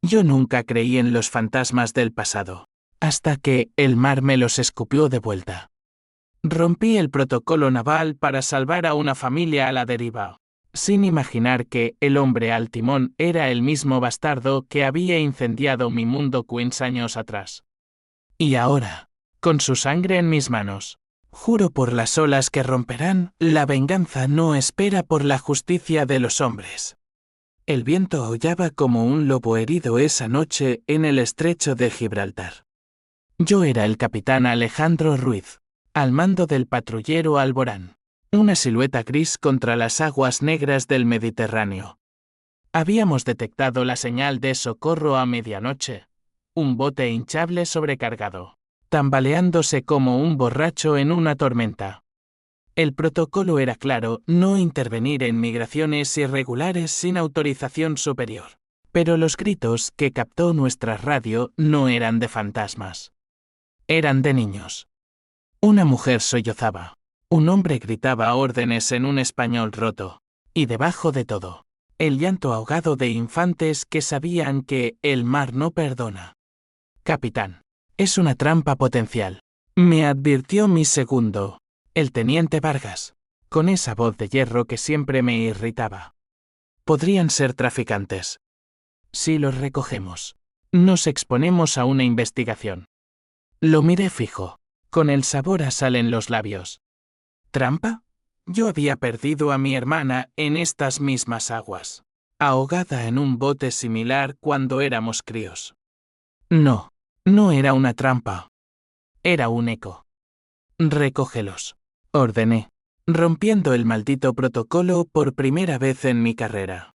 Yo nunca creí en los fantasmas del pasado, hasta que el mar me los escupió de vuelta. Rompí el protocolo naval para salvar a una familia a la deriva, sin imaginar que el hombre al timón era el mismo bastardo que había incendiado mi mundo 15 años atrás. Y ahora, con su sangre en mis manos, juro por las olas que romperán, la venganza no espera por la justicia de los hombres. El viento aullaba como un lobo herido esa noche en el estrecho de Gibraltar. Yo era el capitán Alejandro Ruiz, al mando del patrullero Alborán, una silueta gris contra las aguas negras del Mediterráneo. Habíamos detectado la señal de socorro a medianoche, un bote hinchable sobrecargado, tambaleándose como un borracho en una tormenta. El protocolo era claro: no intervenir en migraciones irregulares sin autorización superior. Pero los gritos que captó nuestra radio no eran de fantasmas. Eran de niños. Una mujer sollozaba. Un hombre gritaba órdenes en un español roto. Y debajo de todo, el llanto ahogado de infantes que sabían que el mar no perdona. Capitán, es una trampa potencial, me advirtió mi segundo, el teniente Vargas, con esa voz de hierro que siempre me irritaba. Podrían ser traficantes. Si los recogemos, nos exponemos a una investigación. Lo miré fijo, con el sabor a sal en los labios. ¿Trampa? Yo había perdido a mi hermana en estas mismas aguas, ahogada en un bote similar cuando éramos críos. No, no era una trampa. Era un eco. Recógelos, ordené, rompiendo el maldito protocolo por primera vez en mi carrera.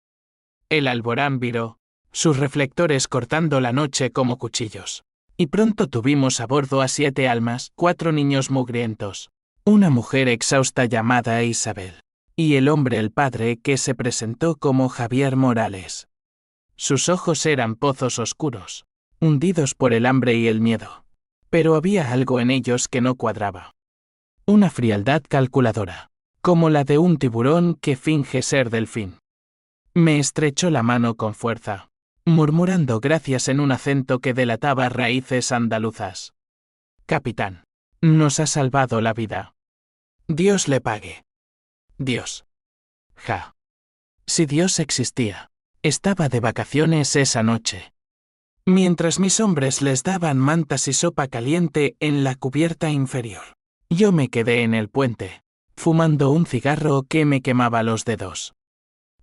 El Alborán viró, sus reflectores cortando la noche como cuchillos. Y pronto tuvimos a bordo a 7 almas, 4 niños mugrientos, una mujer exhausta llamada Isabel, y el hombre el padre que se presentó como Javier Morales. Sus ojos eran pozos oscuros, hundidos por el hambre y el miedo. Pero había algo en ellos que no cuadraba. Una frialdad calculadora, como la de un tiburón que finge ser delfín. Me estrechó la mano con fuerza, murmurando gracias en un acento que delataba raíces andaluzas. Capitán, nos ha salvado la vida. Dios le pague. Dios. Ja. Si Dios existía, estaba de vacaciones esa noche. Mientras mis hombres les daban mantas y sopa caliente en la cubierta inferior, yo me quedé en el puente, fumando un cigarro que me quemaba los dedos.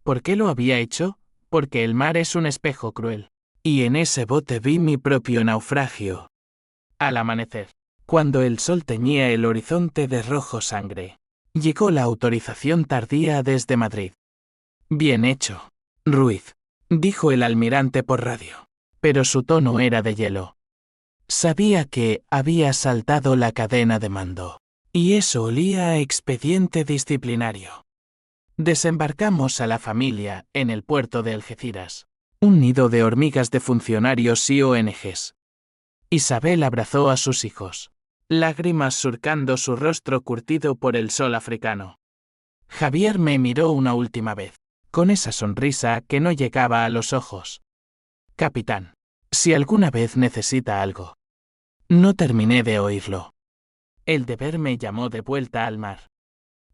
¿Por qué lo había hecho? Porque el mar es un espejo cruel, y en ese bote vi mi propio naufragio. Al amanecer, cuando el sol teñía el horizonte de rojo sangre, llegó la autorización tardía desde Madrid. Bien hecho, Ruiz, dijo el almirante por radio, pero su tono era de hielo. Sabía que había saltado la cadena de mando, y eso olía a expediente disciplinario. Desembarcamos a la familia en el puerto de Algeciras, un nido de hormigas de funcionarios y ONGs. Isabel abrazó a sus hijos, lágrimas surcando su rostro curtido por el sol africano. Javier me miró una última vez, con esa sonrisa que no llegaba a los ojos. Capitán, si alguna vez necesita algo. No terminé de oírlo. El deber me llamó de vuelta al mar.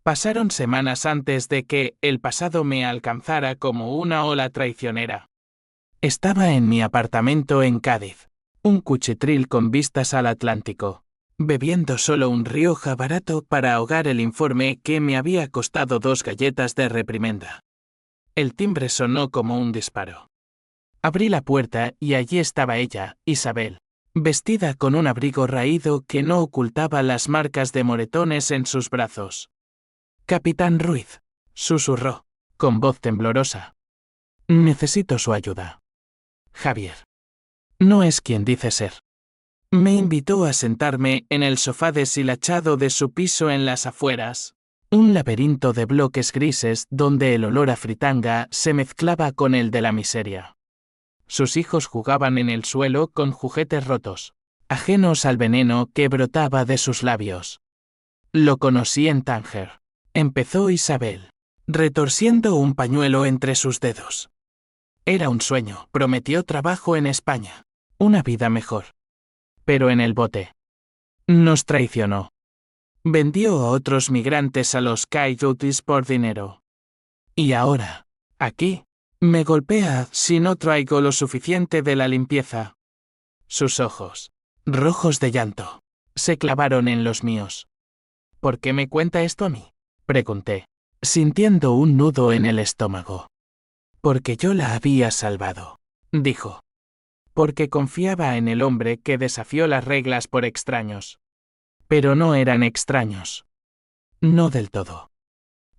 Pasaron semanas antes de que el pasado me alcanzara como una ola traicionera. Estaba en mi apartamento en Cádiz, un cuchitril con vistas al Atlántico, bebiendo solo un Rioja barato para ahogar el informe que me había costado 2 galletas de reprimenda. El timbre sonó como un disparo. Abrí la puerta y allí estaba ella, Isabel, vestida con un abrigo raído que no ocultaba las marcas de moretones en sus brazos. Capitán Ruiz, susurró, con voz temblorosa. Necesito su ayuda. Javier. No es quien dice ser. Me invitó a sentarme en el sofá deshilachado de su piso en las afueras, un laberinto de bloques grises donde el olor a fritanga se mezclaba con el de la miseria. Sus hijos jugaban en el suelo con juguetes rotos, ajenos al veneno que brotaba de sus labios. Lo conocí en Tánger. Empezó Isabel, retorciendo un pañuelo entre sus dedos. Era un sueño, prometió trabajo en España. Una vida mejor. Pero en el bote. Nos traicionó. Vendió a otros migrantes a los coyotes por dinero. Y ahora, aquí, me golpea si no traigo lo suficiente de la limpieza. Sus ojos, rojos de llanto, se clavaron en los míos. ¿Por qué me cuenta esto a mí?, pregunté, sintiendo un nudo en el estómago. Porque yo la había salvado, dijo. Porque confiaba en el hombre que desafió las reglas por extraños. Pero no eran extraños. No del todo.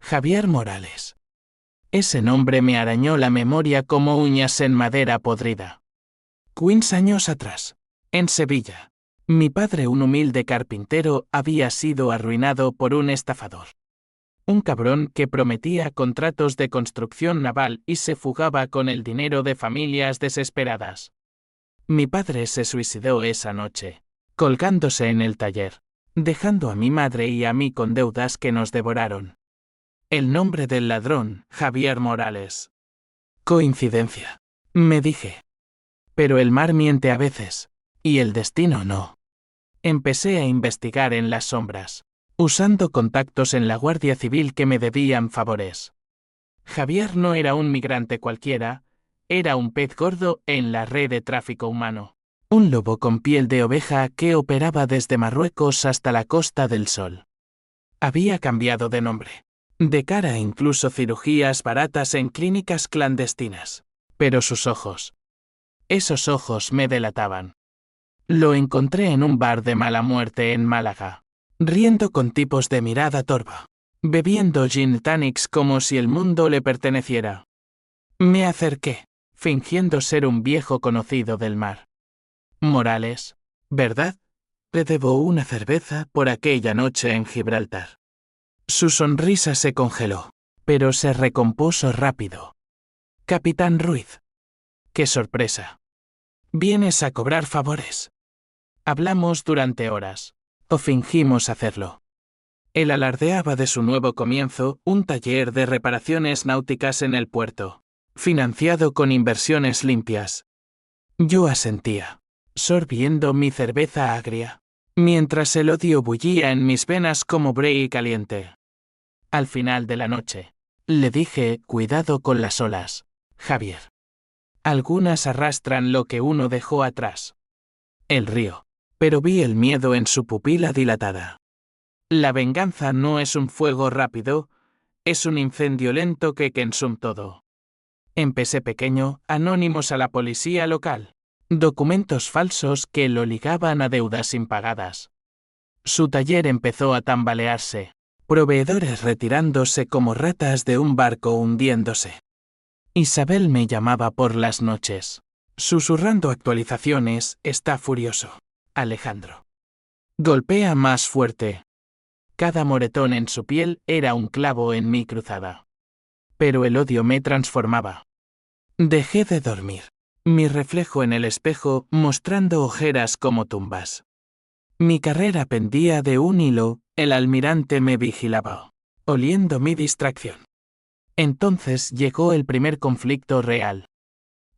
Javier Morales. Ese nombre me arañó la memoria como uñas en madera podrida. 15 años atrás, en Sevilla, mi padre, un humilde carpintero, había sido arruinado por un estafador. Un cabrón que prometía contratos de construcción naval y se fugaba con el dinero de familias desesperadas. Mi padre se suicidó esa noche, colgándose en el taller, dejando a mi madre y a mí con deudas que nos devoraron. El nombre del ladrón, Javier Morales. Coincidencia, me dije. Pero el mar miente a veces, y el destino no. Empecé a investigar en las sombras, usando contactos en la Guardia Civil que me debían favores. Javier no era un migrante cualquiera, era un pez gordo en la red de tráfico humano. Un lobo con piel de oveja que operaba desde Marruecos hasta la Costa del Sol. Había cambiado de nombre, de cara e incluso cirugías baratas en clínicas clandestinas. Pero sus ojos, esos ojos me delataban. Lo encontré en un bar de mala muerte en Málaga, riendo con tipos de mirada torva, bebiendo gin tonics como si el mundo le perteneciera. Me acerqué, fingiendo ser un viejo conocido del mar. Morales, ¿verdad? Le debo una cerveza por aquella noche en Gibraltar. Su sonrisa se congeló, pero se recompuso rápido. Capitán Ruiz. ¡Qué sorpresa! ¿Vienes a cobrar favores? Hablamos durante horas, o fingimos hacerlo. Él alardeaba de su nuevo comienzo, un taller de reparaciones náuticas en el puerto, financiado con inversiones limpias. Yo asentía, sorbiendo mi cerveza agria, mientras el odio bullía en mis venas como brea caliente. Al final de la noche, le dije, cuidado con las olas, Javier. Algunas arrastran lo que uno dejó atrás. Él rió, pero vi el miedo en su pupila dilatada. La venganza no es un fuego rápido, es un incendio lento que consume todo. Empecé pequeño, anónimos a la policía local. Documentos falsos que lo ligaban a deudas impagadas. Su taller empezó a tambalearse, proveedores retirándose como ratas de un barco hundiéndose. Isabel me llamaba por las noches, susurrando actualizaciones, está furioso. Alejandro. Golpea más fuerte. Cada moretón en su piel era un clavo en mi cruzada. Pero el odio me transformaba. Dejé de dormir. Mi reflejo en el espejo mostrando ojeras como tumbas. Mi carrera pendía de un hilo, el almirante me vigilaba, oliendo mi distracción. Entonces llegó el primer conflicto real.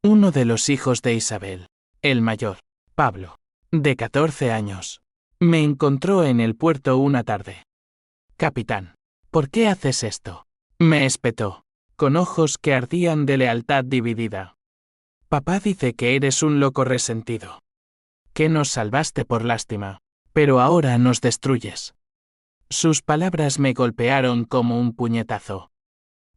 Uno de los hijos de Isabel, el mayor, Pablo, de 14 años, me encontró en el puerto una tarde. Capitán, ¿por qué haces esto?, me espetó, con ojos que ardían de lealtad dividida. Papá dice que eres un loco resentido. Que nos salvaste por lástima, pero ahora nos destruyes. Sus palabras me golpearon como un puñetazo.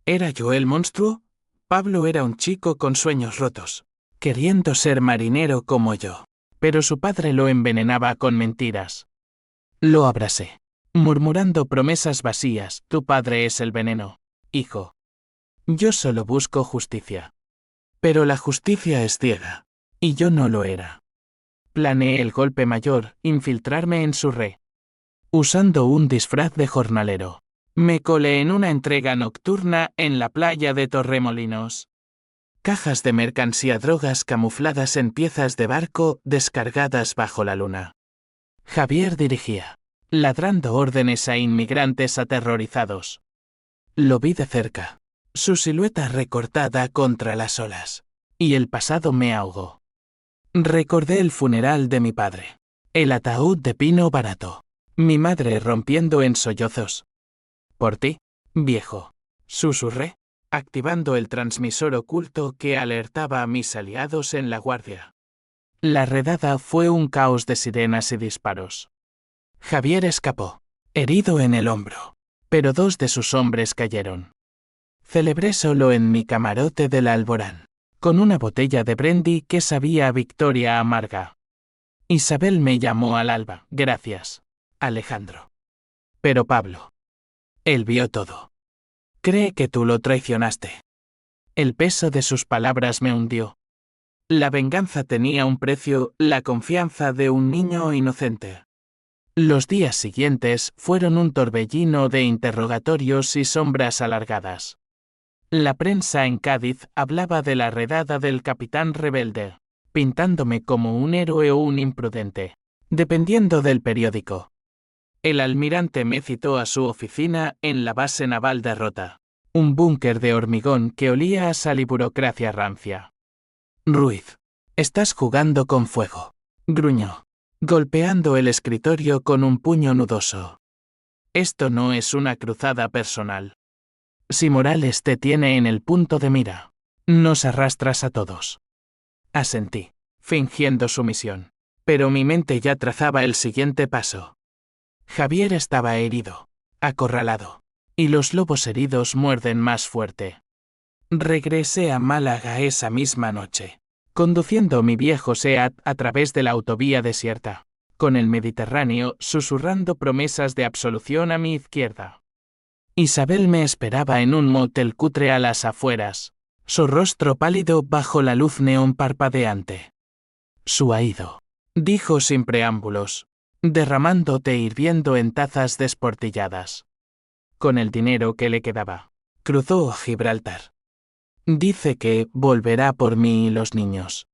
¿Era yo el monstruo? Pablo era un chico con sueños rotos, queriendo ser marinero como yo, pero su padre lo envenenaba con mentiras. Lo abracé, murmurando promesas vacías, tu padre es el veneno, hijo. Yo solo busco justicia. Pero la justicia es ciega, y yo no lo era. Planeé el golpe mayor, infiltrarme en su red. Usando un disfraz de jornalero, me colé en una entrega nocturna en la playa de Torremolinos. Cajas de mercancía, drogas camufladas en piezas de barco descargadas bajo la luna. Javier dirigía, ladrando órdenes a inmigrantes aterrorizados. Lo vi de cerca, su silueta recortada contra las olas, y el pasado me ahogó. Recordé el funeral de mi padre. El ataúd de pino barato. Mi madre rompiendo en sollozos. Por ti, viejo, susurré, activando el transmisor oculto que alertaba a mis aliados en la guardia. La redada fue un caos de sirenas y disparos. Javier escapó, herido en el hombro, pero 2 de sus hombres cayeron. Celebré solo en mi camarote del Alborán, con una botella de brandy que sabía a victoria amarga. Isabel me llamó al alba. Gracias, Alejandro. Pero Pablo. Él vio todo. Cree que tú lo traicionaste. El peso de sus palabras me hundió. La venganza tenía un precio, la confianza de un niño inocente. Los días siguientes fueron un torbellino de interrogatorios y sombras alargadas. La prensa en Cádiz hablaba de la redada del capitán rebelde, pintándome como un héroe o un imprudente, dependiendo del periódico. El almirante me citó a su oficina en la base naval de Rota, un búnker de hormigón que olía a sal y burocracia rancia. Ruiz, estás jugando con fuego, gruñó, golpeando el escritorio con un puño nudoso. Esto no es una cruzada personal. Si Morales te tiene en el punto de mira, nos arrastras a todos. Asentí, fingiendo sumisión, pero mi mente ya trazaba el siguiente paso. Javier estaba herido, acorralado, y los lobos heridos muerden más fuerte. Regresé a Málaga esa misma noche, conduciendo mi viejo Seat a través de la autovía desierta, con el Mediterráneo susurrando promesas de absolución a mi izquierda. Isabel me esperaba en un motel cutre a las afueras, su rostro pálido bajo la luz neón parpadeante. Suaído, dijo sin preámbulos, derramando té hirviendo en tazas desportilladas. Con el dinero que le quedaba, cruzó Gibraltar. Dice que volverá por mí y los niños.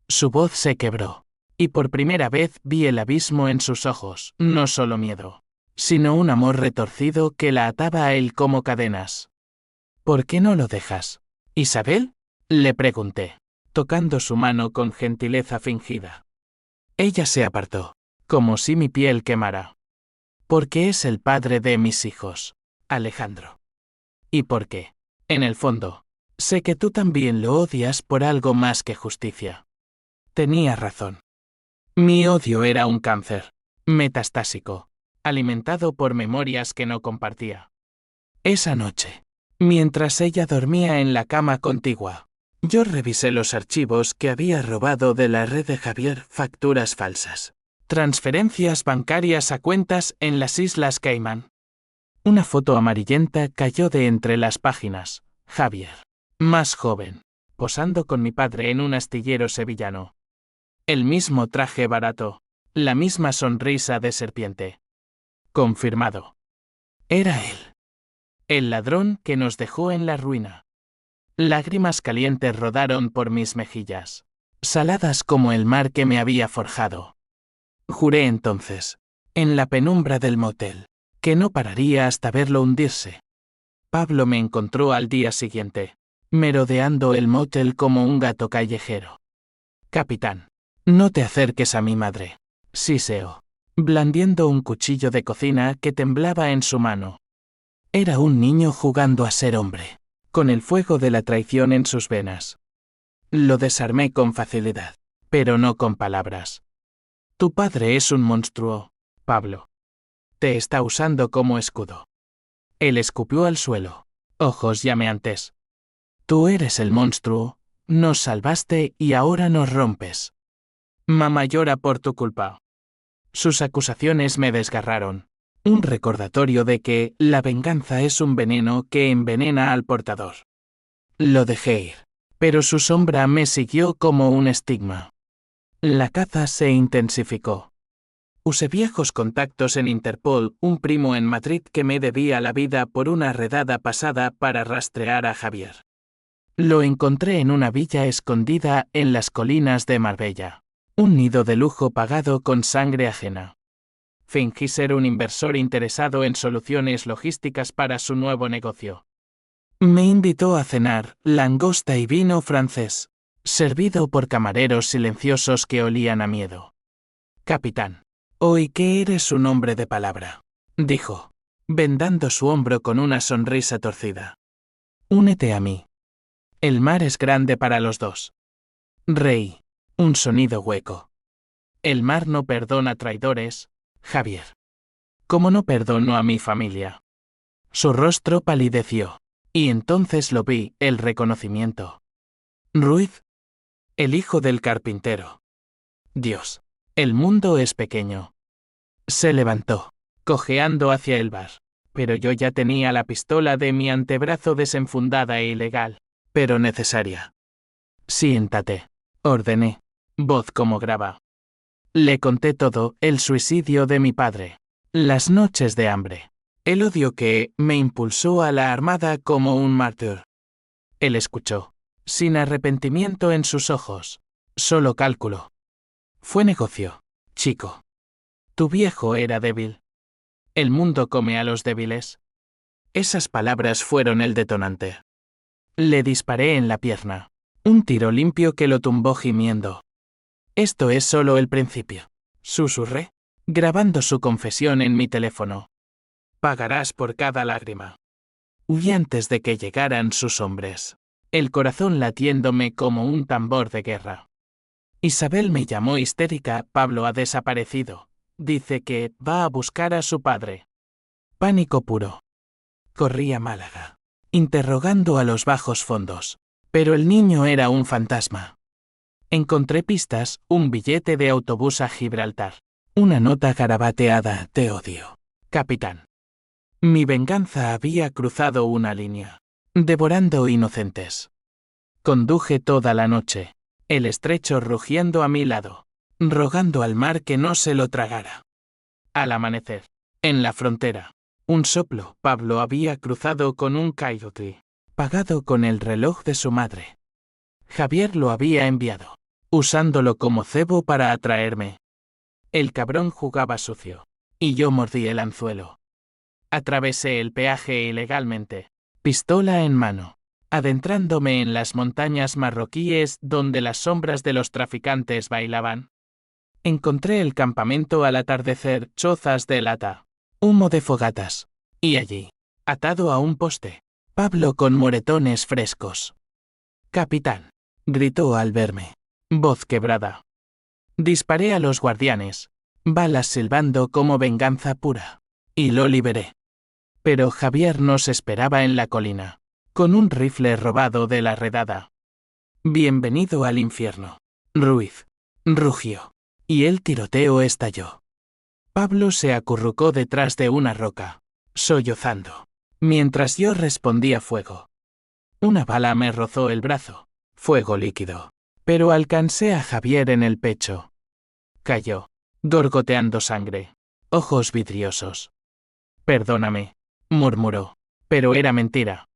Su voz se quebró, y por primera vez vi el abismo en sus ojos, no solo miedo, sino un amor retorcido que la ataba a él como cadenas. ¿Por qué no lo dejas, Isabel? Le pregunté, tocando su mano con gentileza fingida. Ella se apartó, como si mi piel quemara. Porque es el padre de mis hijos, Alejandro. Y porque, en el fondo, sé que tú también lo odias por algo más que justicia. Tenía razón. Mi odio era un cáncer, metastásico, alimentado por memorias que no compartía. Esa noche, mientras ella dormía en la cama contigua, yo revisé los archivos que había robado de la red de Javier, facturas falsas, transferencias bancarias a cuentas en las Islas Caimán. Una foto amarillenta cayó de entre las páginas. Javier, más joven, posando con mi padre en un astillero sevillano. El mismo traje barato, la misma sonrisa de serpiente. Confirmado. Era él. El ladrón que nos dejó en la ruina. Lágrimas calientes rodaron por mis mejillas, saladas como el mar que me había forjado. Juré entonces, en la penumbra del motel, que no pararía hasta verlo hundirse. Pablo me encontró al día siguiente, merodeando el motel como un gato callejero. Capitán, no te acerques a mi madre, siseó, blandiendo un cuchillo de cocina que temblaba en su mano. Era un niño jugando a ser hombre, con el fuego de la traición en sus venas. Lo desarmé con facilidad, pero no con palabras. Tu padre es un monstruo, Pablo. Te está usando como escudo. Él escupió al suelo, ojos llameantes. Tú eres el monstruo, nos salvaste y ahora nos rompes. Mamá llora por tu culpa. Sus acusaciones me desgarraron. Un recordatorio de que la venganza es un veneno que envenena al portador. Lo dejé ir, pero su sombra me siguió como un estigma. La caza se intensificó. Usé viejos contactos en Interpol, un primo en Madrid que me debía la vida por una redada pasada para rastrear a Javier. Lo encontré en una villa escondida en las colinas de Marbella, un nido de lujo pagado con sangre ajena. Fingí ser un inversor interesado en soluciones logísticas para su nuevo negocio. Me invitó a cenar, langosta y vino francés. servido por camareros silenciosos que olían a miedo. Capitán. Hoy que eres un hombre de palabra, dijo, vendando su hombro con una sonrisa torcida. Únete a mí. El mar es grande para los dos. Reí. Un sonido hueco. El mar no perdona traidores, Javier. Como no perdono a mi familia. Su rostro palideció. Y entonces lo vi, el reconocimiento. Ruiz. El hijo del carpintero. Dios. El mundo es pequeño. Se levantó, cojeando hacia el bar. Pero yo ya tenía la pistola de mi antebrazo desenfundada e ilegal, pero necesaria. Siéntate, ordené, voz como grava. Le conté todo, el suicidio de mi padre, las noches de hambre, el odio que me impulsó a la armada como un mártir. Él escuchó, sin arrepentimiento en sus ojos, solo cálculo. Fue negocio, chico. Tu viejo era débil. El mundo come a los débiles. Esas palabras fueron el detonante. Le disparé en la pierna. Un tiro limpio que lo tumbó gimiendo. Esto es solo el principio, susurré, grabando su confesión en mi teléfono. Pagarás por cada lágrima. Huí antes de que llegaran sus hombres, el corazón latiéndome como un tambor de guerra. Isabel me llamó histérica. Pablo ha desaparecido. Dice que va a buscar a su padre. Pánico puro. Corrí a Málaga, interrogando a los bajos fondos. Pero el niño era un fantasma. Encontré pistas, un billete de autobús a Gibraltar. Una nota garabateada, te odio, capitán. Mi venganza había cruzado una línea, devorando inocentes. Conduje toda la noche, el estrecho rugiendo a mi lado, rogando al mar que no se lo tragara. Al amanecer, en la frontera, un soplo, Pablo había cruzado con un coyote, pagado con el reloj de su madre. Javier lo había enviado, usándolo como cebo para atraerme. El cabrón jugaba sucio, y yo mordí el anzuelo. Atravesé el peaje ilegalmente, pistola en mano, adentrándome en las montañas marroquíes donde las sombras de los traficantes bailaban. Encontré el campamento al atardecer, chozas de lata, humo de fogatas, y allí, atado a un poste, Pablo con moretones frescos. Capitán, gritó al verme, voz quebrada. Disparé a los guardianes, balas silbando como venganza pura, y lo liberé. Pero Javier nos esperaba en la colina, con un rifle robado de la redada. Bienvenido al infierno, Ruiz, rugió, y el tiroteo estalló. Pablo se acurrucó detrás de una roca, sollozando, mientras yo respondía fuego. Una bala me rozó el brazo, fuego líquido, pero alcancé a Javier en el pecho. Cayó, gorgoteando sangre, ojos vidriosos. Perdóname, murmuró, pero era mentira.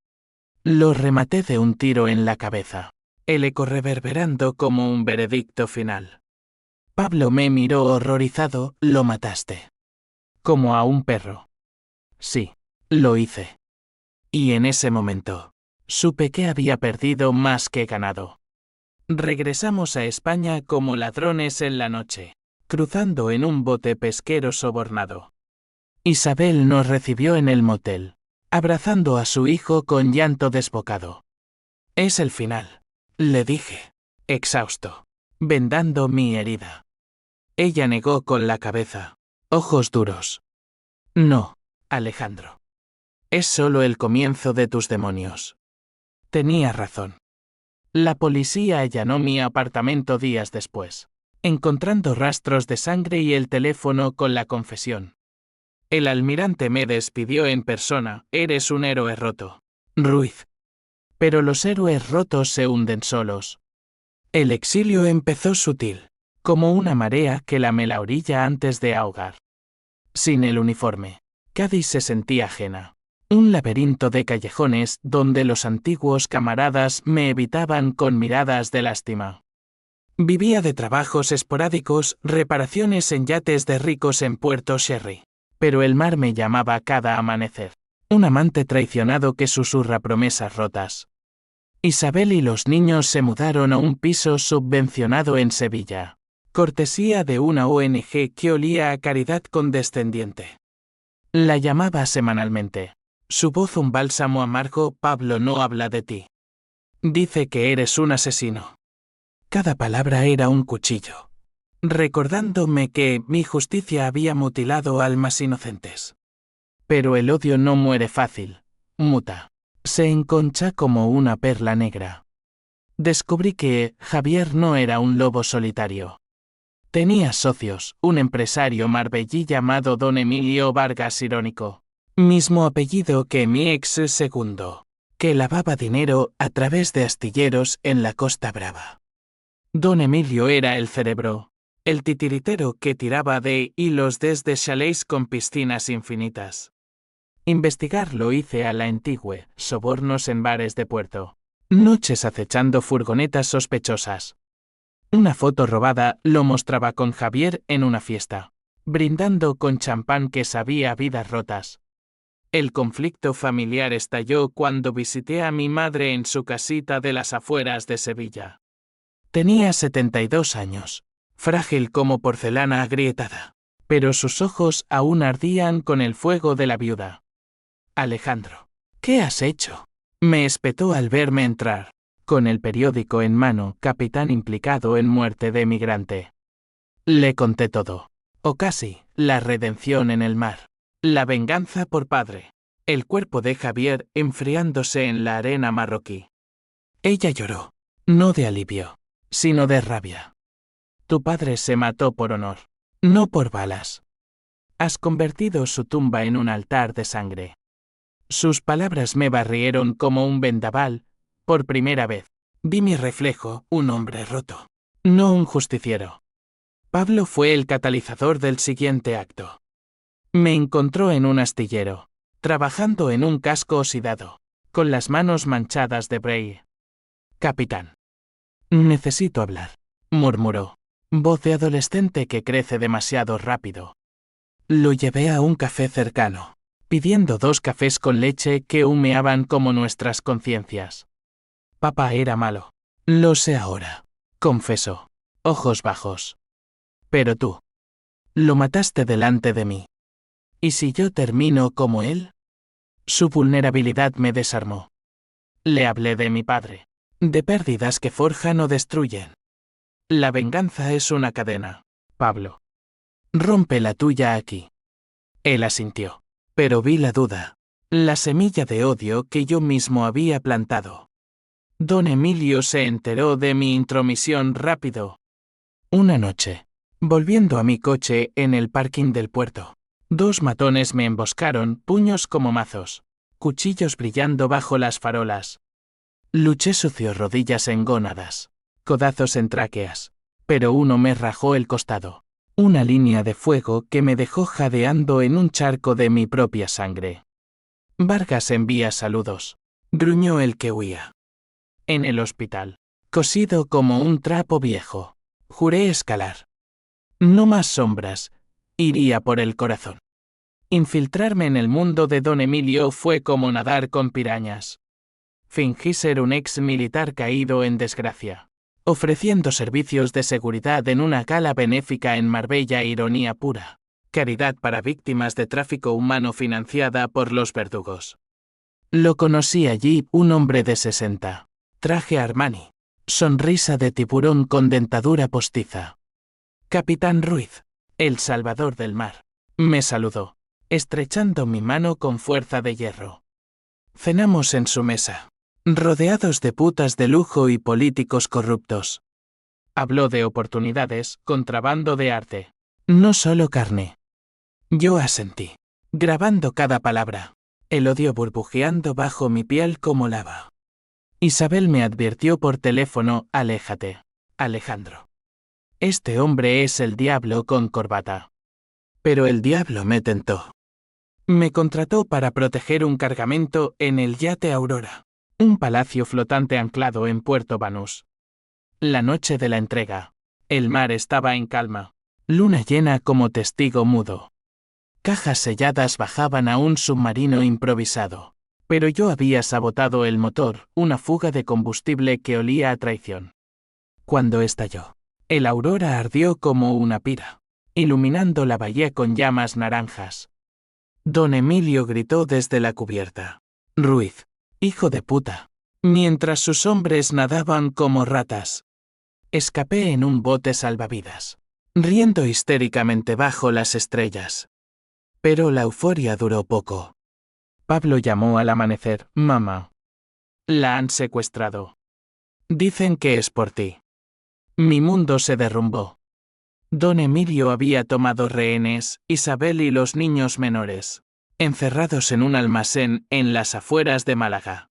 Lo rematé de un tiro en la cabeza, el eco reverberando como un veredicto final. Pablo me miró horrorizado. Lo mataste. Como a un perro. Sí, lo hice. Y en ese momento, supe que había perdido más que ganado. Regresamos a España como ladrones en la noche, cruzando en un bote pesquero sobornado. Isabel nos recibió en el motel, abrazando a su hijo con llanto desbocado. Es el final, le dije, exhausto, vendando mi herida. Ella negó con la cabeza, ojos duros. No, Alejandro. Es solo el comienzo de tus demonios. Tenía razón. La policía allanó mi apartamento días después, encontrando rastros de sangre y el teléfono con la confesión. El almirante me despidió en persona. Eres un héroe roto, Ruiz. Pero los héroes rotos se hunden solos. El exilio empezó sutil, como una marea que lame la orilla antes de ahogar. Sin el uniforme, Cádiz se sentía ajena. Un laberinto de callejones donde los antiguos camaradas me evitaban con miradas de lástima. Vivía de trabajos esporádicos, reparaciones en yates de ricos en Puerto Sherry. Pero el mar me llamaba cada amanecer. Un amante traicionado que susurra promesas rotas. Isabel y los niños se mudaron a un piso subvencionado en Sevilla, cortesía de una ONG que olía a caridad condescendiente. La llamaba semanalmente. Su voz un bálsamo amargo. Pablo no habla de ti. Dice que eres un asesino. Cada palabra era un cuchillo, recordándome que mi justicia había mutilado almas inocentes. Pero el odio no muere fácil, muta. Se enconcha como una perla negra. Descubrí que Javier no era un lobo solitario. Tenía socios, un empresario marbellí llamado Don Emilio Vargas Irónico, mismo apellido que mi ex segundo, que lavaba dinero a través de astilleros en la Costa Brava. Don Emilio era el cerebro, el titiritero que tiraba de hilos desde chalés con piscinas infinitas. Investigarlo hice a la antigua, sobornos en bares de puerto, noches acechando furgonetas sospechosas. Una foto robada lo mostraba con Javier en una fiesta, brindando con champán que sabía a vidas rotas. El conflicto familiar estalló cuando visité a mi madre en su casita de las afueras de Sevilla. Tenía 72 años, frágil como porcelana agrietada, pero sus ojos aún ardían con el fuego de la viuda. Alejandro, ¿qué has hecho?, me espetó al verme entrar, con el periódico en mano. Capitán implicado en muerte de emigrante. Le conté todo, o casi, la redención en el mar, la venganza por padre, el cuerpo de Javier enfriándose en la arena marroquí. Ella lloró, no de alivio, sino de rabia. Tu padre se mató por honor, no por balas. Has convertido su tumba en un altar de sangre. Sus palabras me barrieron como un vendaval. Por primera vez, vi mi reflejo, un hombre roto, no un justiciero. Pablo fue el catalizador del siguiente acto. Me encontró en un astillero, trabajando en un casco oxidado, con las manos manchadas de brea. Capitán. Necesito hablar, murmuró, voz de adolescente que crece demasiado rápido. Lo llevé a un café cercano, pidiendo 2 cafés con leche que humeaban como nuestras conciencias. Papá era malo. Lo sé ahora, confesó, ojos bajos. Pero tú lo mataste delante de mí. ¿Y si yo termino como él? Su vulnerabilidad me desarmó. Le hablé de mi padre, de pérdidas que forjan o destruyen. La venganza es una cadena, Pablo. Rompe la tuya aquí. Él asintió, pero vi la duda, la semilla de odio que yo mismo había plantado. Don Emilio se enteró de mi intromisión rápido. Una noche, volviendo a mi coche en el parking del puerto, 2 matones me emboscaron, puños como mazos, cuchillos brillando bajo las farolas. Luché sucio, rodillas en gónadas, codazos en tráqueas, pero uno me rajó el costado, una línea de fuego que me dejó jadeando en un charco de mi propia sangre. Vargas envía saludos, gruñó el que huía. En el hospital, cosido como un trapo viejo, juré escalar. No más sombras, iría por el corazón. Infiltrarme en el mundo de Don Emilio fue como nadar con pirañas. Fingí ser un ex militar caído en desgracia, ofreciendo servicios de seguridad en una gala benéfica en Marbella. Ironía pura, caridad para víctimas de tráfico humano financiada por los verdugos. Lo conocí allí, un hombre de 60. Traje Armani, sonrisa de tiburón con dentadura postiza. Capitán Ruiz, el salvador del mar, me saludó, estrechando mi mano con fuerza de hierro. Cenamos en su mesa, rodeados de putas de lujo y políticos corruptos. Habló de oportunidades, contrabando de arte, no solo carne. Yo asentí, grabando cada palabra, el odio burbujeando bajo mi piel como lava. Isabel me advirtió por teléfono: aléjate, Alejandro. Este hombre es el diablo con corbata. Pero el diablo me tentó. Me contrató para proteger un cargamento en el yate Aurora, un palacio flotante anclado en Puerto Banús. La noche de la entrega, el mar estaba en calma, luna llena como testigo mudo. Cajas selladas bajaban a un submarino improvisado, Pero yo había sabotado el motor, una fuga de combustible que olía a traición. Cuando estalló, el Aurora ardió como una pira, iluminando la bahía con llamas naranjas. Don Emilio gritó desde la cubierta: «Ruiz, hijo de puta», mientras sus hombres nadaban como ratas. Escapé en un bote salvavidas, riendo histéricamente bajo las estrellas. Pero la euforia duró poco. Pablo llamó al amanecer: «Mamá, la han secuestrado. Dicen que es por ti». Mi mundo se derrumbó. Don Emilio había tomado rehenes Isabel y los niños menores, encerrados en un almacén en las afueras de Málaga.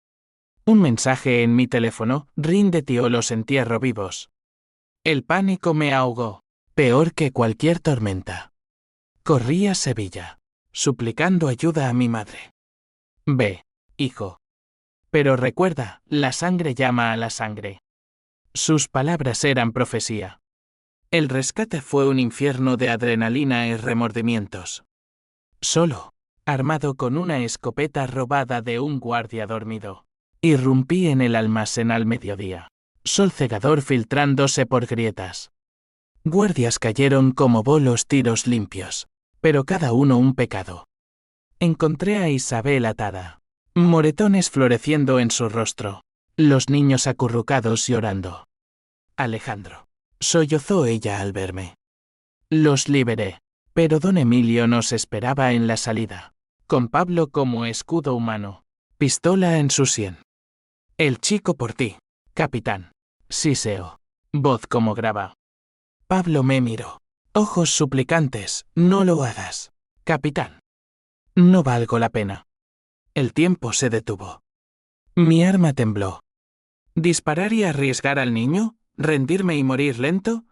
Un mensaje en mi teléfono: «Rinde, tío, los entierro vivos». El pánico me ahogó, peor que cualquier tormenta. Corrí a Sevilla, suplicando ayuda a mi madre. «Ve, hijo. Pero recuerda, la sangre llama a la sangre». Sus palabras eran profecía. El rescate fue un infierno de adrenalina y remordimientos. Solo, armado con una escopeta robada de un guardia dormido, irrumpí en el almacén al mediodía, sol cegador filtrándose por grietas. Guardias cayeron como bolos, tiros limpios, pero cada uno un pecado. Encontré a Isabel atada, moretones floreciendo en su rostro, los niños acurrucados llorando. «Alejandro», sollozó ella al verme. Los liberé, pero don Emilio nos esperaba en la salida, con Pablo como escudo humano, pistola en su sien. «El chico por ti, capitán», siseo, voz como grava. Pablo me miró, ojos suplicantes: «No lo hagas, capitán. No valgo la pena». El tiempo se detuvo. Mi arma tembló. ¿Disparar y arriesgar al niño? ¿Rendirme y morir lento?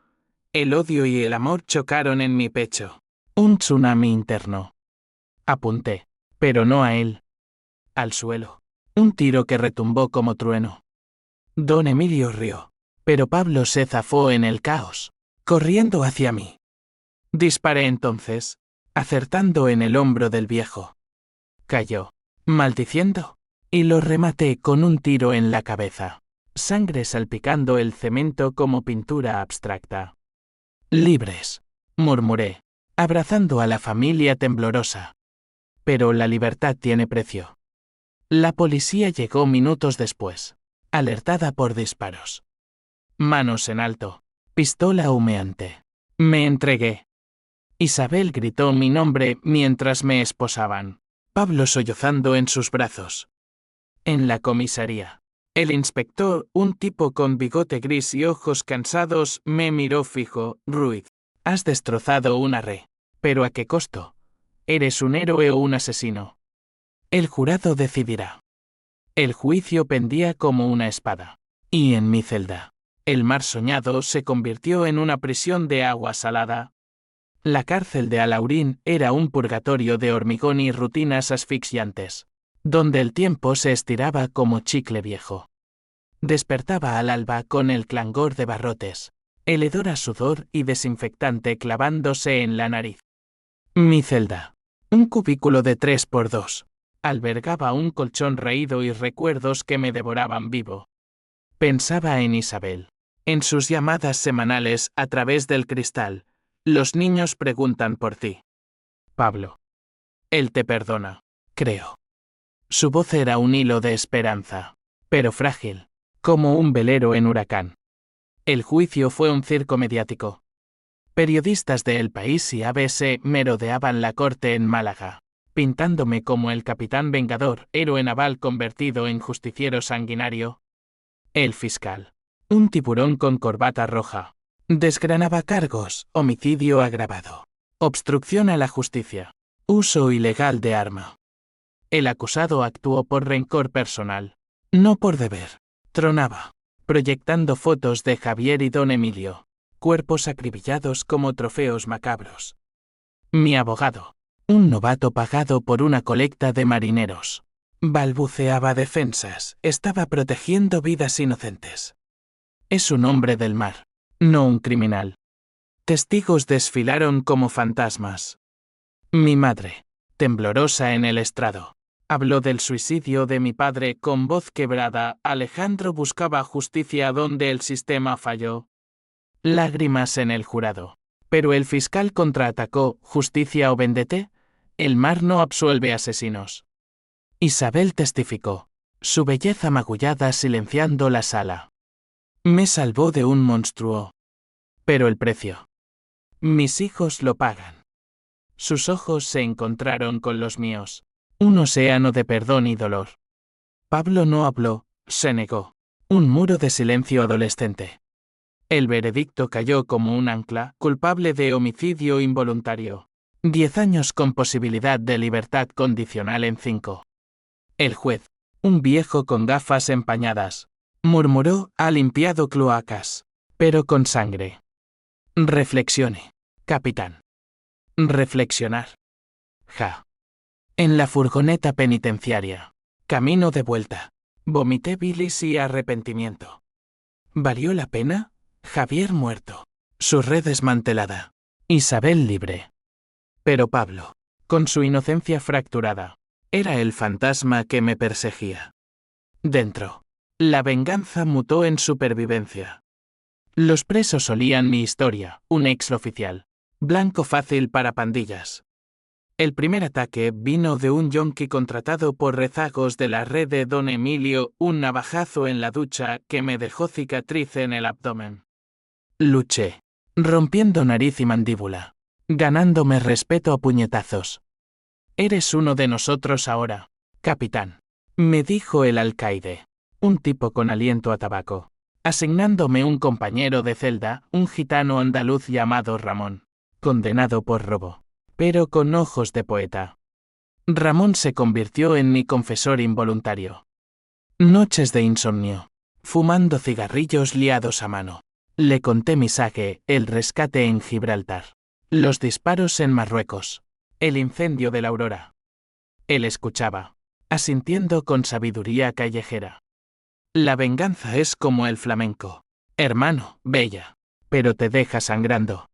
El odio y el amor chocaron en mi pecho. Un tsunami interno. Apunté, pero no a él. Al suelo. Un tiro que retumbó como trueno. Don Emilio rió, pero Pablo se zafó en el caos, corriendo hacia mí. Disparé entonces, acertando en el hombro del viejo. Cayó, maldiciendo, y lo rematé con un tiro en la cabeza, sangre salpicando el cemento como pintura abstracta. «Libres», murmuré, abrazando a la familia temblorosa. Pero la libertad tiene precio. La policía llegó minutos después, alertada por disparos. Manos en alto, pistola humeante. Me entregué. Isabel gritó mi nombre mientras me esposaban, Pablo sollozando en sus brazos. En la comisaría, el inspector, un tipo con bigote gris y ojos cansados, me miró fijo: «Ruiz, has destrozado una red. ¿Pero a qué costo? ¿Eres un héroe o un asesino? El jurado decidirá». El juicio pendía como una espada. Y en mi celda, el mar soñado se convirtió en una prisión de agua salada. La cárcel de Alhaurín era un purgatorio de hormigón y rutinas asfixiantes, donde el tiempo se estiraba como chicle viejo. Despertaba al alba con el clangor de barrotes, el hedor a sudor y desinfectante clavándose en la nariz. Mi celda, un cubículo de 3x2, albergaba un colchón raído y recuerdos que me devoraban vivo. Pensaba en Isabel, en sus llamadas semanales a través del cristal: «Los niños preguntan por ti. Pablo. Él te perdona, creo». Su voz era un hilo de esperanza, pero frágil, como un velero en huracán. El juicio fue un circo mediático. Periodistas de El País y ABC merodeaban la corte en Málaga, pintándome como el capitán vengador, héroe naval convertido en justiciero sanguinario. El fiscal, un tiburón con corbata roja, desgranaba cargos: homicidio agravado, obstrucción a la justicia, uso ilegal de arma. El acusado actuó por rencor personal, no por deber. Tronaba, proyectando fotos de Javier y don Emilio, cuerpos acribillados como trofeos macabros. Mi abogado, un novato pagado por una colecta de marineros, balbuceaba defensas: estaba protegiendo vidas inocentes. Es un hombre del mar, no un criminal. Testigos desfilaron como fantasmas. Mi madre, temblorosa en el estrado, Habló del suicidio de mi padre con voz quebrada. Alejandro buscaba justicia donde el sistema falló. Lágrimas en el jurado. Pero el fiscal contraatacó: ¿justicia o vendette? El mar no absuelve asesinos. Isabel testificó, su belleza magullada silenciando la sala. Me salvó de un monstruo. Pero el precio. Mis hijos lo pagan. Sus ojos se encontraron con los míos. Un océano de perdón y dolor. Pablo no habló, se negó. Un muro de silencio adolescente. El veredicto cayó como un ancla: culpable de homicidio involuntario. 10 años con posibilidad de libertad condicional en 5. El juez, un viejo con gafas empañadas, murmuró: ha limpiado cloacas, pero con sangre. Reflexione, capitán. Reflexionar. Ja. En la furgoneta penitenciaria, camino de vuelta, vomité bilis y arrepentimiento. ¿Valió la pena? Javier muerto. Su red desmantelada. Isabel libre. Pero Pablo, con su inocencia fracturada, era el fantasma que me perseguía. Dentro, la venganza mutó en supervivencia. Los presos olían mi historia: un exoficial, blanco fácil para pandillas. El primer ataque vino de un yonki contratado por rezagos de la red de Don Emilio, un navajazo en la ducha que me dejó cicatriz en el abdomen. Luché, rompiendo nariz y mandíbula, ganándome respeto a puñetazos. Eres uno de nosotros ahora, capitán, me dijo el alcaide, un tipo con aliento a tabaco, asignándome un compañero de celda, un gitano andaluz llamado Ramón, condenado por robo, pero con ojos de poeta. Ramón se convirtió en mi confesor involuntario. Noches de insomnio, fumando cigarrillos liados a mano. Le conté mi saque: el rescate en Gibraltar, los disparos en Marruecos, el incendio de la Aurora. Él escuchaba, asintiendo con sabiduría callejera. La venganza es como el flamenco. Hermano, bella, pero te deja sangrando.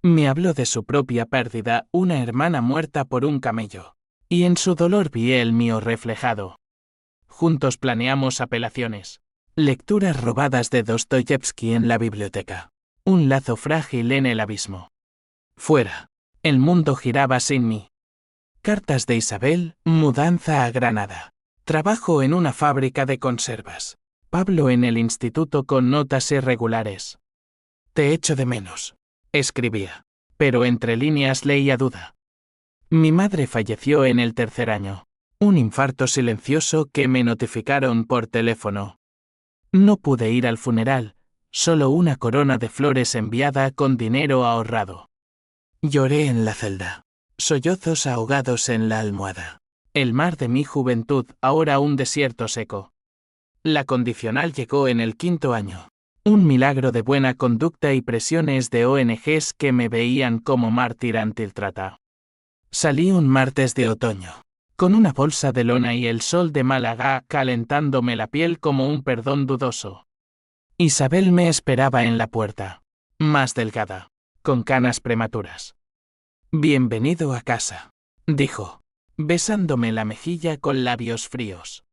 Me habló de su propia pérdida: una hermana muerta por un camello. Y en su dolor vi el mío reflejado. Juntos planeamos apelaciones. Lecturas robadas de Dostoyevsky en la biblioteca. Un lazo frágil en el abismo. Fuera. El mundo giraba sin mí. Cartas de Isabel: mudanza a Granada. Trabajo en una fábrica de conservas. Pablo en el instituto con notas irregulares. Te echo de menos, escribía, pero entre líneas leía duda. Mi madre falleció en el 3er año. Un infarto silencioso que me notificaron por teléfono. No pude ir al funeral, solo una corona de flores enviada con dinero ahorrado. Lloré en la celda. Sollozos ahogados en la almohada. El mar de mi juventud, ahora un desierto seco. La condicional llegó en el 5.º año. Un milagro de buena conducta y presiones de ONGs que me veían como mártir antitrata. Salí un martes de otoño, con una bolsa de lona y el sol de Málaga calentándome la piel como un perdón dudoso. Isabel me esperaba en la puerta, más delgada, con canas prematuras. Bienvenido a casa, dijo, besándome la mejilla con labios fríos.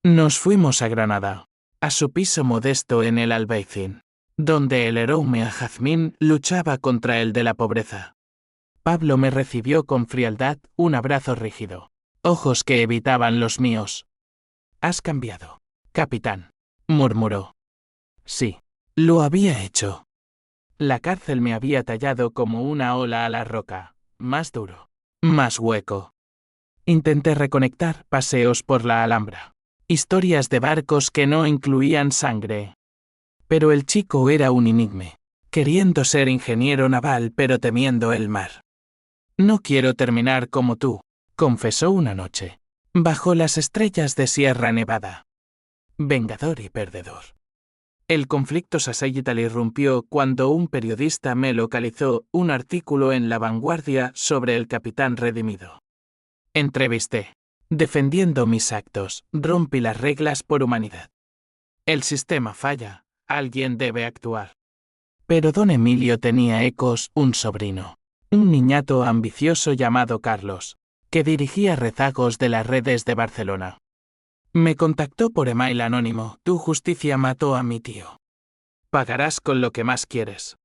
Nos fuimos a Granada, a su piso modesto en el Albaicín, donde el aroma a jazmín luchaba contra el de la pobreza. Pablo me recibió con frialdad, un abrazo rígido, ojos que evitaban los míos. Has cambiado, capitán, murmuró. Sí, lo había hecho. La cárcel me había tallado como una ola a la roca, más duro, más hueco. Intenté reconectar: paseos por la Alhambra, historias de barcos que no incluían sangre. Pero el chico era un enigma, queriendo ser ingeniero naval pero temiendo el mar. No quiero terminar como tú, confesó una noche, bajo las estrellas de Sierra Nevada. Vengador y perdedor. El conflicto sacerdotal irrumpió cuando un periodista me localizó un artículo en La Vanguardia sobre el capitán redimido. Entrevisté. Defendiendo mis actos, rompí las reglas por humanidad. El sistema falla, alguien debe actuar. Pero don Emilio tenía ecos: un sobrino, un niñato ambicioso llamado Carlos, que dirigía rezagos de las redes de Barcelona. Me contactó por email anónimo. Tu justicia mató a mi tío. Pagarás con lo que más quieres.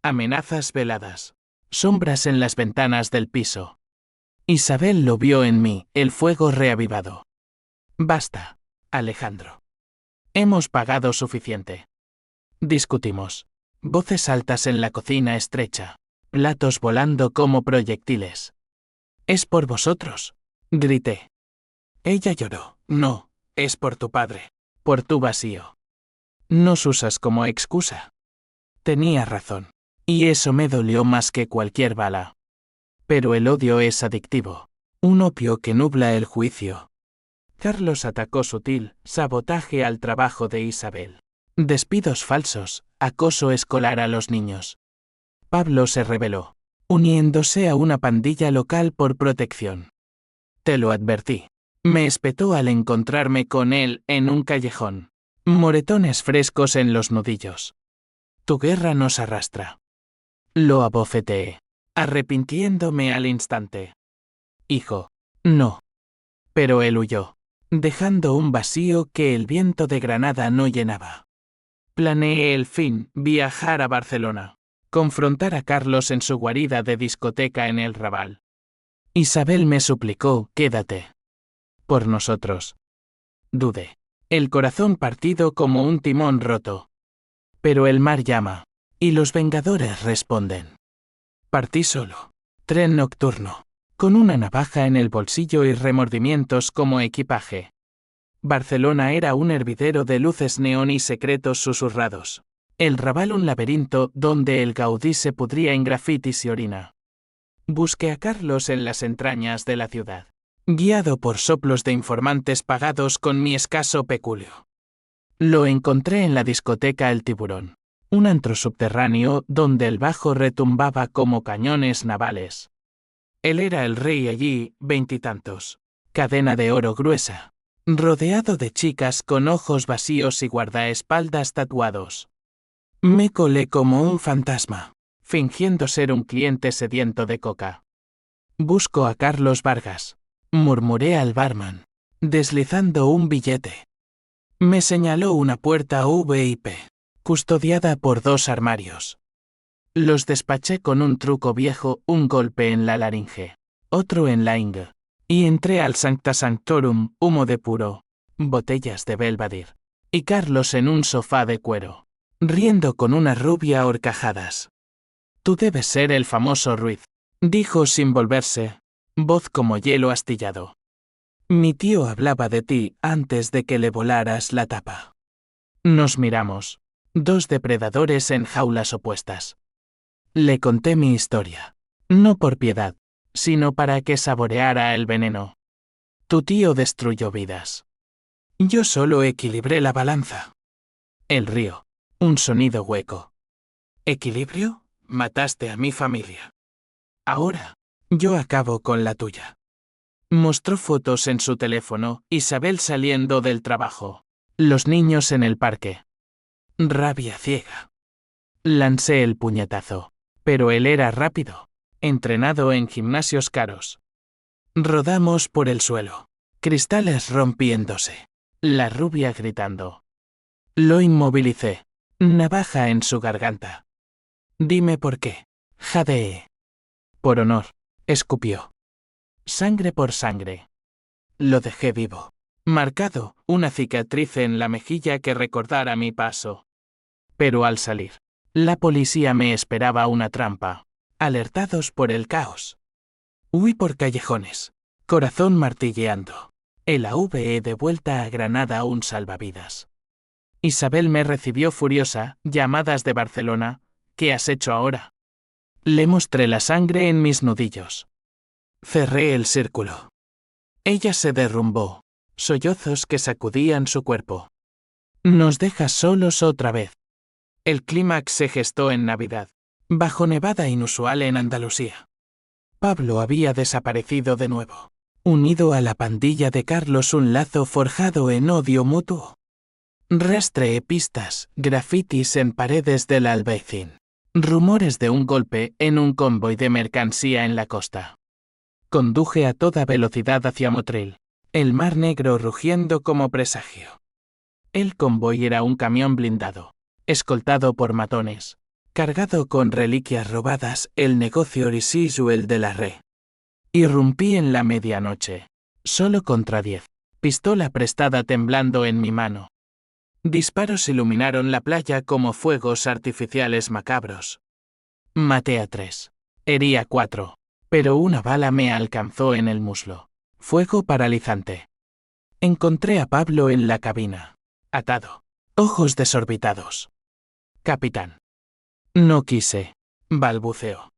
Amenazas veladas. Sombras en las ventanas del piso. Isabel lo vio en mí, el fuego reavivado. Basta, Alejandro. Hemos pagado suficiente. Discutimos. Voces altas en la cocina estrecha. Platos volando como proyectiles. «Es por vosotros», grité. Ella lloró. «No, es por tu padre. Por tu vacío. Nos usas como excusa». Tenía razón. Y eso me dolió más que cualquier bala. Pero el odio es adictivo. Un opio que nubla el juicio. Carlos atacó sutil, sabotaje al trabajo de Isabel. Despidos falsos, acoso escolar a los niños. Pablo se rebeló, uniéndose a una pandilla local por protección. Te lo advertí. Me espetó al encontrarme con él en un callejón. Moretones frescos en los nudillos. Tu guerra nos arrastra. Lo abofeteé, arrepintiéndome al instante. Hijo, no. Pero él huyó, dejando un vacío que el viento de Granada no llenaba. Planeé el fin, viajar a Barcelona, confrontar a Carlos en su guarida de discoteca en el Raval. Isabel me suplicó, quédate. Por nosotros. Dudé, el corazón partido como un timón roto. Pero el mar llama, y los vengadores responden. Partí solo, tren nocturno, con una navaja en el bolsillo y remordimientos como equipaje. Barcelona era un hervidero de luces neón y secretos susurrados. El Raval un laberinto donde el Gaudí se pudría en grafitis y orina. Busqué a Carlos en las entrañas de la ciudad, guiado por soplos de informantes pagados con mi escaso peculio. Lo encontré en la discoteca El Tiburón, un antro subterráneo donde el bajo retumbaba como cañones navales. Él era el rey allí, veintitantos, cadena de oro gruesa, rodeado de chicas con ojos vacíos y guardaespaldas tatuados. Me colé como un fantasma, fingiendo ser un cliente sediento de coca. Busco a Carlos Vargas, murmuré al barman, deslizando un billete. Me señaló una puerta VIP, custodiada por 2 armarios. Los despaché con un truco viejo, un golpe en la laringe, otro en la ingle, y entré al Sancta Sanctorum, humo de puro, botellas de Belvedere, y Carlos en un sofá de cuero, riendo con una rubia a horcajadas. Tú debes ser el famoso Ruiz, dijo sin volverse, voz como hielo astillado. Mi tío hablaba de ti antes de que le volaras la tapa. Nos miramos, 2 depredadores en jaulas opuestas. Le conté mi historia, no por piedad, sino para que saboreara el veneno. Tu tío destruyó vidas. Yo solo equilibré la balanza. El río, un sonido hueco. ¿Equilibrio? Mataste a mi familia. Ahora, yo acabo con la tuya. Mostró fotos en su teléfono, Isabel saliendo del trabajo, los niños en el parque. Rabia ciega. Lancé el puñetazo, pero él era rápido, entrenado en gimnasios caros. Rodamos por el suelo, cristales rompiéndose, la rubia gritando. Lo inmovilicé, navaja en su garganta. Dime por qué, jadeé. Por honor, escupió. Sangre por sangre. Lo dejé vivo, marcado, una cicatriz en la mejilla que recordara mi paso. Pero al salir, la policía me esperaba una trampa, alertados por el caos. Huí por callejones, corazón martilleando. El AVE de vuelta a Granada un salvavidas. Isabel me recibió furiosa, llamadas de Barcelona, ¿qué has hecho ahora? Le mostré la sangre en mis nudillos. Cerré el círculo. Ella se derrumbó, sollozos que sacudían su cuerpo. Nos dejas solos otra vez. El clímax se gestó en Navidad, bajo nevada inusual en Andalucía. Pablo había desaparecido de nuevo, unido a la pandilla de Carlos un lazo forjado en odio mutuo. Rastreé pistas, grafitis en paredes del Albaicín, rumores de un golpe en un convoy de mercancía en la costa. Conduje a toda velocidad hacia Motril, el Mar Negro rugiendo como presagio. El convoy era un camión blindado, escoltado por matones, cargado con reliquias robadas, el negocio residual de la red. Irrumpí en la medianoche, solo contra 10, pistola prestada temblando en mi mano. Disparos iluminaron la playa como fuegos artificiales macabros. Maté a 3, herí a 4, pero una bala me alcanzó en el muslo. Fuego paralizante. Encontré a Pablo en la cabina, atado, ojos desorbitados. Capitán. No quise, balbuceó.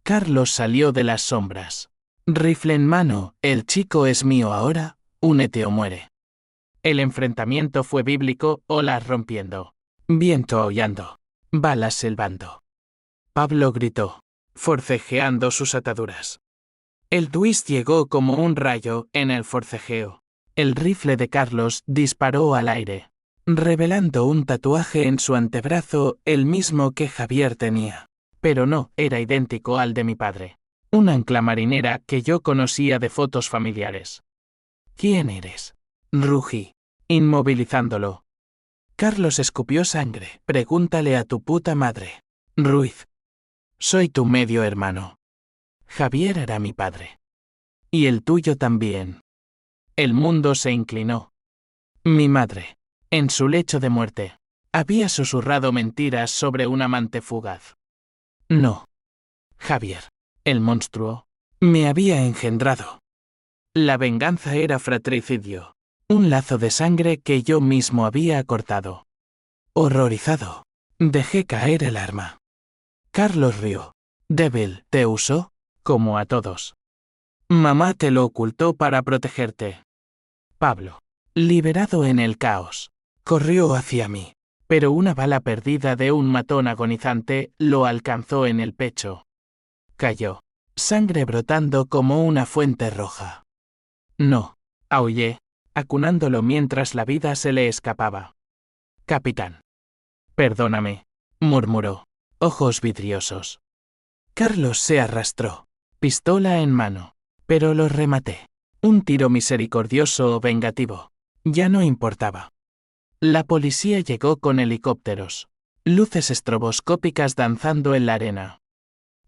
Carlos salió de las sombras. Rifle en mano, el chico es mío ahora, únete o muere. El enfrentamiento fue bíblico, olas rompiendo, viento aullando, balas silbando. Pablo gritó, forcejeando sus ataduras. El twist llegó como un rayo en el forcejeo. El rifle de Carlos disparó al aire, revelando un tatuaje en su antebrazo, el mismo que Javier tenía. Pero no, era idéntico al de mi padre. Un ancla marinera que yo conocía de fotos familiares. ¿Quién eres? Rugí, inmovilizándolo. Carlos escupió sangre. Pregúntale a tu puta madre. Ruiz. Soy tu medio hermano. Javier era mi padre. Y el tuyo también. El mundo se inclinó. Mi madre, en su lecho de muerte, había susurrado mentiras sobre un amante fugaz. No. Javier, el monstruo, me había engendrado. La venganza era fratricidio, un lazo de sangre que yo mismo había cortado. Horrorizado, dejé caer el arma. Carlos rió. Débil, ¿te usó? Como a todos. Mamá te lo ocultó para protegerte. Pablo, liberado en el caos, corrió hacia mí, pero una bala perdida de un matón agonizante lo alcanzó en el pecho. Cayó, sangre brotando como una fuente roja. No, aullé, acunándolo mientras la vida se le escapaba. Capitán. Perdóname, murmuró, ojos vidriosos. Carlos se arrastró, pistola en mano, pero lo rematé. Un tiro misericordioso o vengativo. Ya no importaba. La policía llegó con helicópteros, luces estroboscópicas danzando en la arena.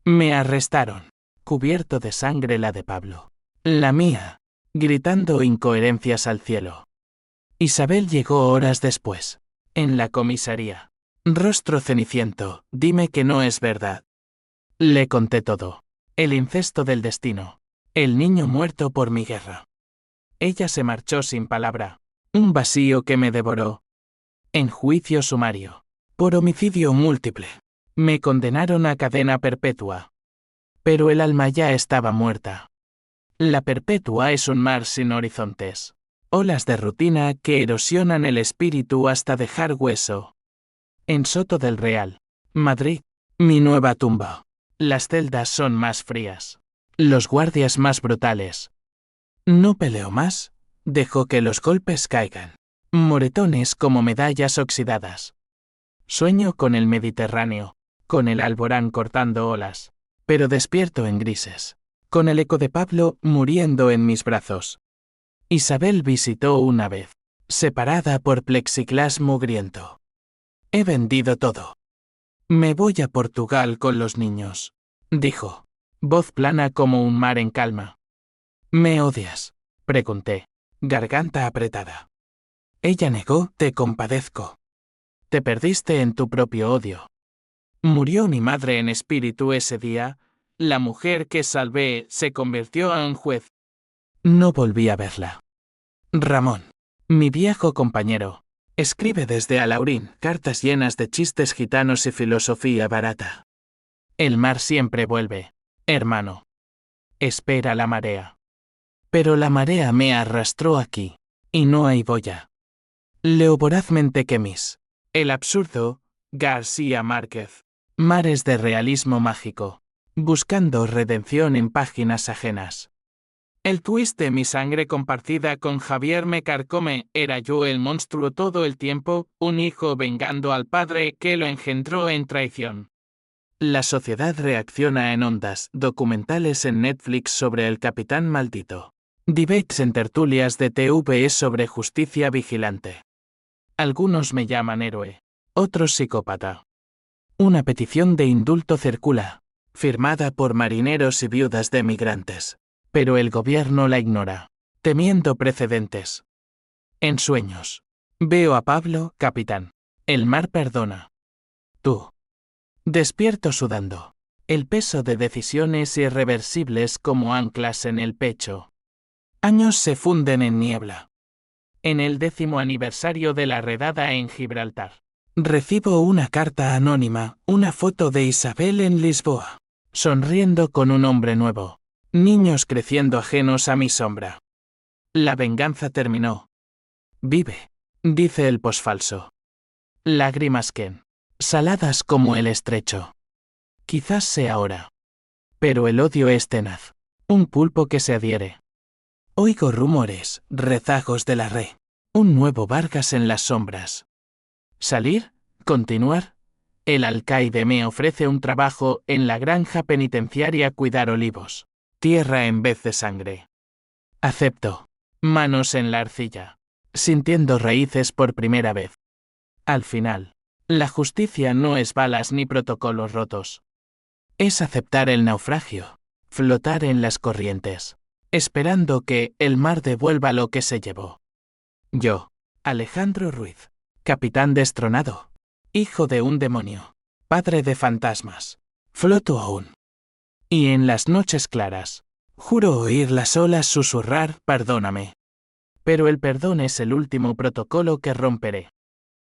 Me arrestaron, cubierto de sangre la de Pablo. La mía, gritando incoherencias al cielo. Isabel llegó horas después, en la comisaría. Rostro ceniciento, dime que no es verdad. Le conté todo. El incesto del destino. El niño muerto por mi guerra. Ella se marchó sin palabra. Un vacío que me devoró. En juicio sumario. Por homicidio múltiple. Me condenaron a cadena perpetua. Pero el alma ya estaba muerta. La perpetua es un mar sin horizontes. Olas de rutina que erosionan el espíritu hasta dejar hueso. En Soto del Real, Madrid, mi nueva tumba. Las celdas son más frías. Los guardias más brutales. No peleo más, dejo que los golpes caigan. Moretones como medallas oxidadas. Sueño con el Mediterráneo, con el alborán cortando olas, pero despierto en grises, con el eco de Pablo muriendo en mis brazos. Isabel visitó una vez, separada por plexiglas mugriento. He vendido todo. Me voy a Portugal con los niños, dijo, voz plana como un mar en calma. ¿Me odias?, pregunté, garganta apretada. Ella negó, te compadezco. Te perdiste en tu propio odio. Murió mi madre en espíritu ese día, la mujer que salvé se convirtió en juez. No volví a verla. Ramón, mi viejo compañero, escribe desde Alaurín cartas llenas de chistes gitanos y filosofía barata. El mar siempre vuelve, hermano. Espera la marea. Pero la marea me arrastró aquí, y no hay boya. Leo vorazmente Quemis, El absurdo, García Márquez. Mares de realismo mágico, buscando redención en páginas ajenas. El twist de mi sangre compartida con Javier me carcome, era yo el monstruo todo el tiempo, un hijo vengando al padre que lo engendró en traición. La sociedad reacciona en ondas, documentales en Netflix sobre el capitán maldito. Debates en tertulias de TV sobre justicia vigilante. Algunos me llaman héroe, otros psicópata. Una petición de indulto circula, firmada por marineros y viudas de migrantes. Pero el gobierno la ignora, temiendo precedentes. En sueños. Veo a Pablo, capitán. El mar perdona. Tú. Despierto sudando. El peso de decisiones irreversibles como anclas en el pecho. Años se funden en niebla. En el 10º aniversario de la redada en Gibraltar. Recibo una carta anónima, una foto de Isabel en Lisboa. Sonriendo con un hombre nuevo. Niños creciendo ajenos a mi sombra. La venganza terminó. Vive, dice el posfalso. Lágrimas que, saladas como el estrecho. Quizás sea hora. Pero el odio es tenaz. Un pulpo que se adhiere. Oigo rumores, rezagos de la red. Un nuevo Vargas en las sombras. ¿Salir? ¿Continuar? El alcaide me ofrece un trabajo en la granja penitenciaria cuidar olivos. Tierra en vez de sangre. Acepto. Manos en la arcilla. Sintiendo raíces por primera vez. Al final, la justicia no es balas ni protocolos rotos. Es aceptar el naufragio, flotar en las corrientes, esperando que el mar devuelva lo que se llevó. Yo, Alejandro Ruiz, capitán destronado, hijo de un demonio, padre de fantasmas, floto aún. Y en las noches claras, juro oír las olas susurrar, perdóname. Pero el perdón es el último protocolo que romperé.